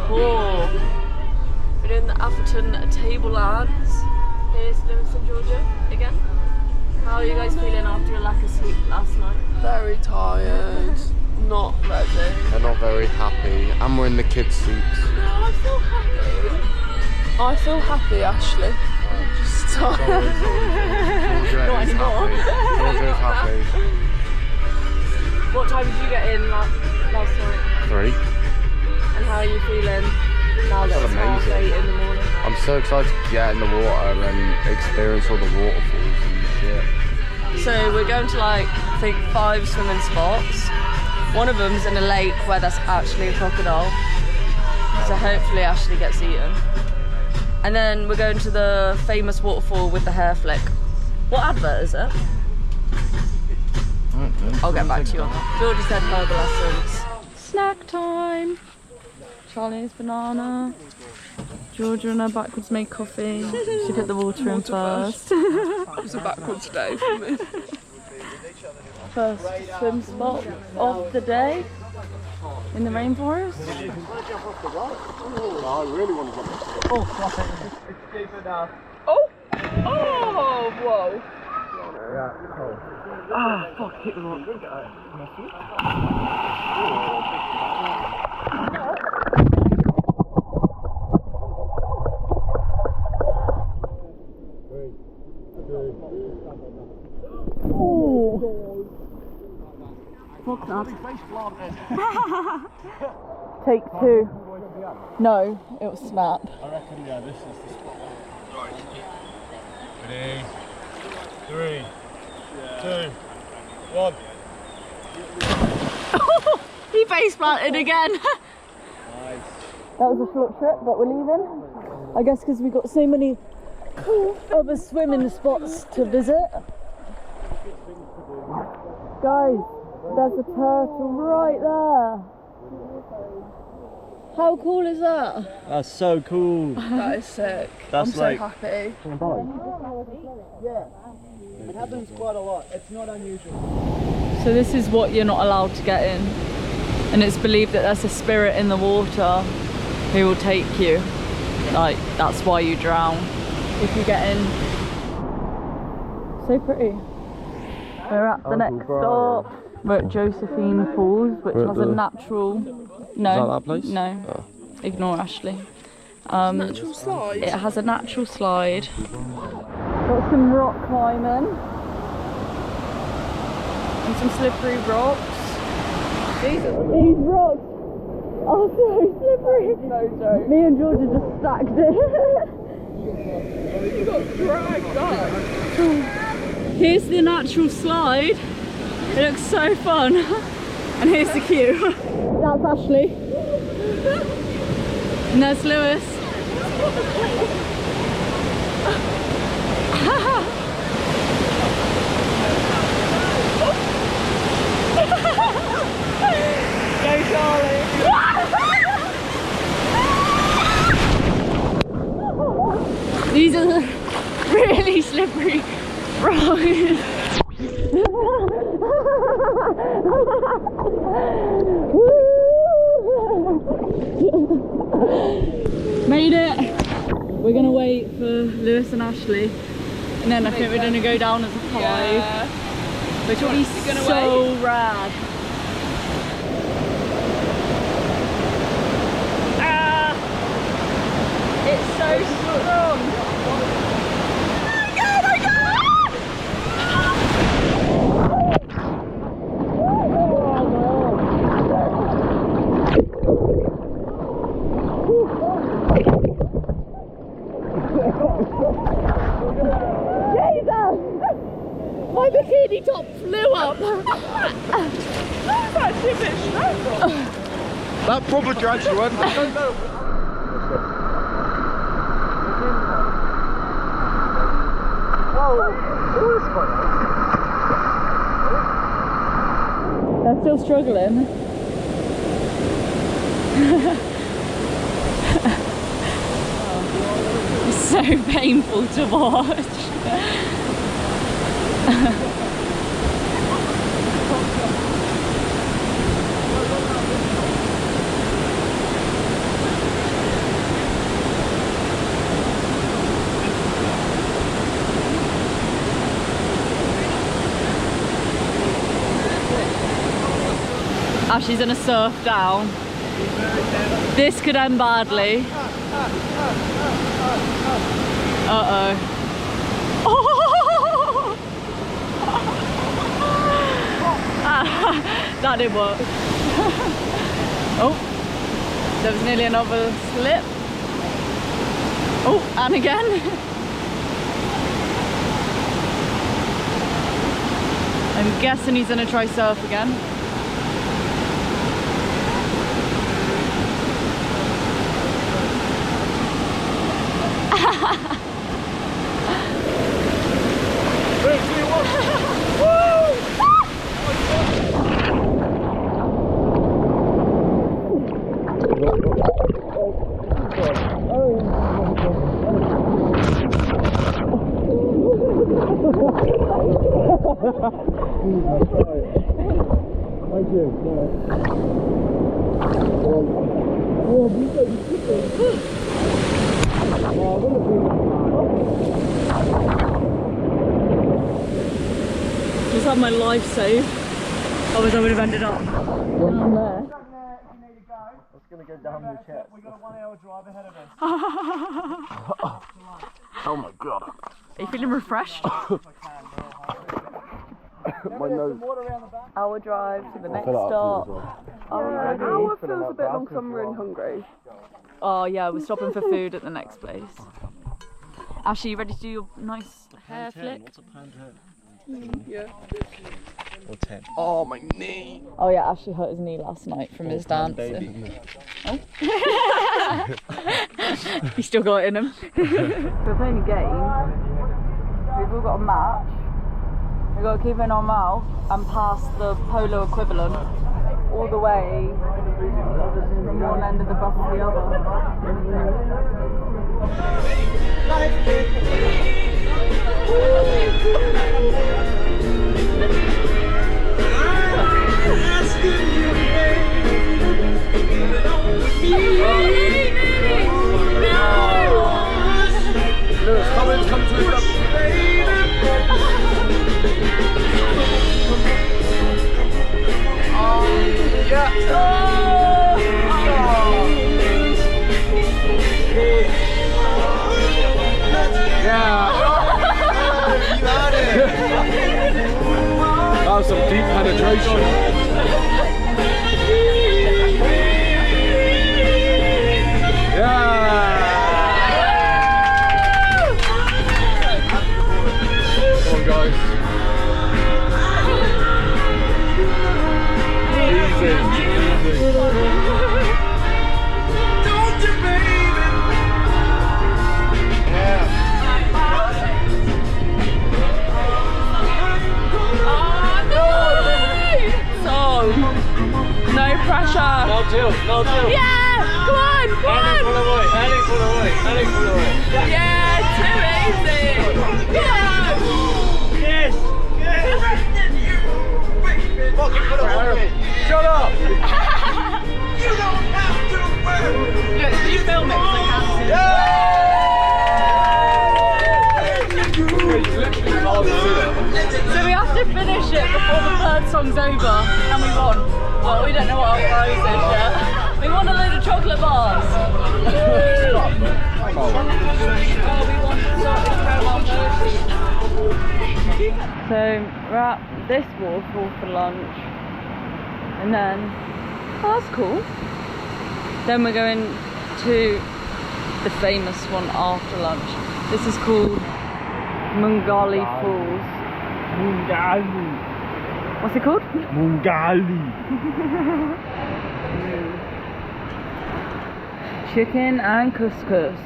tour. We're doing the Atherton Tablelands. Here's Lewis and Georgia again. How are you guys feeling after your lack of sleep last night? Very tired. Not ready. They're not very happy, and we're in the kids' seats. No, I feel happy. I feel happy, Ashley. Just tired. Georgia is happy. Georgia is happy. What time did you get in last night? 3. And how are you feeling now that it's half 8 in the morning? I'm so excited to get in the water and experience all the waterfalls and shit. So we're going to like, I think 5 swimming spots. One of them's in a lake where there's actually a crocodile. So hopefully Ashley gets eaten. And then we're going to the famous waterfall with the hair flick. What advert is it? I'll get back to you on that. Georgie said herbal essence. Snack time. Charlie's banana. Georgia and her backwards made coffee. She put the water in first. It was a backwards day for me. First swim spot of the day in the rainforest. Oh! Oh! Whoa! Ah, fuck, hit the rock. Fuck that. Take 2. No, it will snap. I reckon, yeah, this is the spot. Ready? 3, 2, 1. He face planted again. Nice. That was a short trip, but we're leaving. I guess because we got so many other swimming spots to visit. Guys, there's a turtle right there. How cool is that? That's so cool. That is sick. That's I'm so like happy. Yeah, it happens quite a lot. It's not unusual. So this is what you're not allowed to get in. And it's believed that there's a spirit in the water who will take you. Like, that's why you drown if you get in. So pretty. We're at the next stop. We're at Josephine Falls, which has a natural... No. Is that that place? No. Oh. Ignore Ashley. Natural slide. It has a natural slide. Got some rock climbing. And some slippery rocks. These rocks are so slippery. No joke. Me and Georgia just stacked it. You got dragged up. Here's the natural slide. It looks so fun. And here's the queue. That's Ashley. And there's Lewis. Go Charlie. These are the really slippery rocks. Made it. We're gonna wait for Lewis and Ashley, and then I think we're gonna go down as a 5, Yeah. which will be so rad. Ah, it's so strong. My bikini top flew up. That probably drags you in. They're still struggling. It's so painful to watch. Ashley's gonna surf down. This could end badly. Uh-oh. Oh! That didn't work. Oh, there was nearly another slip. Oh, and again. I'm guessing he's gonna try surf again. Thank you. Just had my life saved. Otherwise I would have ended up down there. It's gonna go down your chest. We've got a 1 hour drive ahead of us. Oh my god. Are you feeling refreshed? My nose. Hour drive to the next Fill it up stop. for you as well. Are we ready? Hour feels a bit long because I'm really hungry. Oh yeah, we're stopping for food at the next place. Ashley, you ready to do your nice hair flip? What's a pound 10? Yeah. Or 10. Oh, my knee. Oh yeah, Ashley hurt his knee last night from his dancing. Oh. He's still got it in him. We're playing a game. We've all got a match. We've got to keep it in our mouth and pass the polo equivalent all the way from one end of the bus to the other. Lewis, come to the That was some deep penetration. Come on, guys. Easy. Don't you, baby? Yeah. No pressure. No tilt. Yeah! Come on! Pull away. Yeah, too easy! Come on! Yes! Fucking put away. Shut up! You don't have to worry. Look, you film it because I can't see. So we have to finish it before the third song's over, and we won. Well, we don't know what our prize is yet. We won a load of chocolate bars. Oh, we won salted caramel milkshake. So we're at this waterfall for lunch, and then, oh, that's cool. Then we're going to the famous one after lunch. This is called Mungali Falls. Mungali. What's it called? Mungali. Chicken and couscous.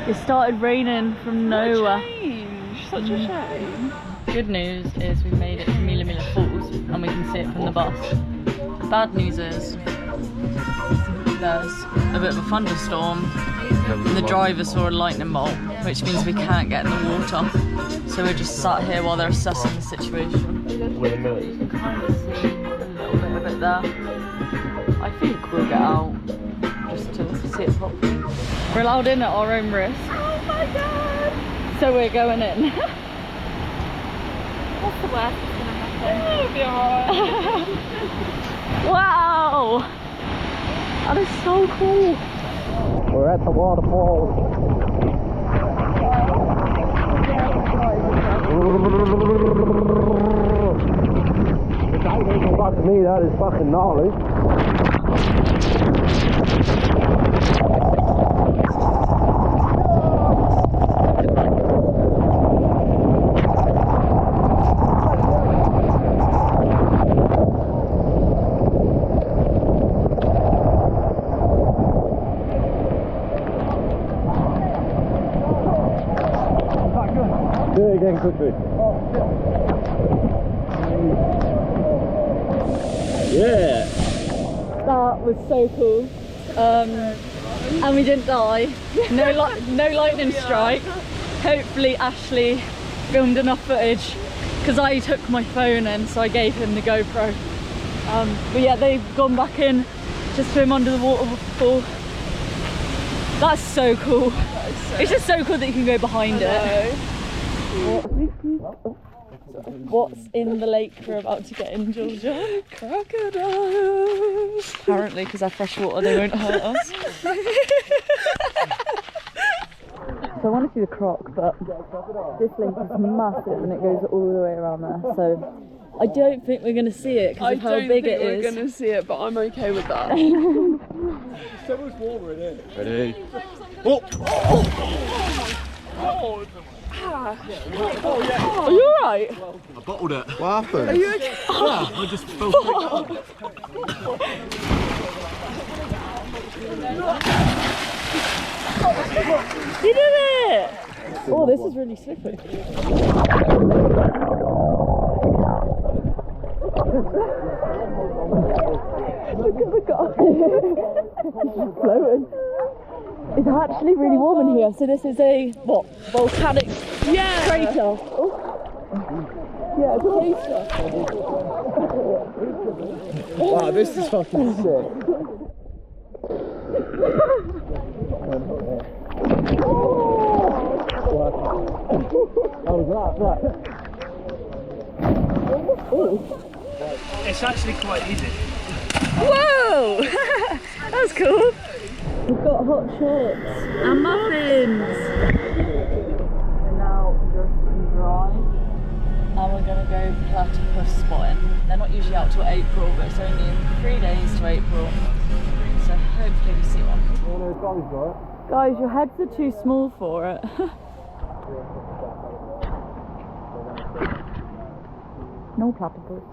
It started raining from nowhere. Such a shame. Good news is we made it to Mila Mila Falls and we can see it from the bus. Bad news is there's a bit of a thunderstorm and the driver saw a lightning bolt, which means we can't get in the water. So we're just sat here while they're assessing the situation. With the millers. You can kind of see a little bit of it there. I think we'll get out just to see it properly. We're allowed in at our own risk. Oh my god! So we're going in. What's the worst that's gonna happen? It'll be alright. Wow! That is so cool. We're at the waterfall. Fuck me, that is fucking gnarly. Do it again quickly. Yeah. That was so cool. And we didn't die. No lightning strike. Hopefully Ashley filmed enough footage because I took my phone in, so I gave him the GoPro. But yeah, they've gone back in to swim under the waterfall. That's so cool. It's just so cool that you can go behind it. What's in the lake we're about to get in, Georgia? Crocodiles. Apparently, because they're freshwater, they won't hurt us. So I want to see the croc, but this lake is massive and it goes all the way around there. So I don't think we're going to see it because of how big it is. I don't think we're going to see it, but I'm okay with that. So much warmer in here. Ready? Oh! Are you alright? I bottled it. What happened? Are you okay? I just fell straight down. You did it! Oh, this is really slippery. Look at the guy. He's floating. It's actually really warm in here. So this is a, what, volcanic crater? Oh. Yeah, a crater. Wow, this is fucking sick. How was that? It's actually quite easy. Whoa! That was cool. We've got hot shorts and muffins. We're now just dry and we're going to go platypus spotting. They're not usually out till April, but it's only 3 days to April. So hopefully we see one. Guys, your heads are too small for it. No platypus.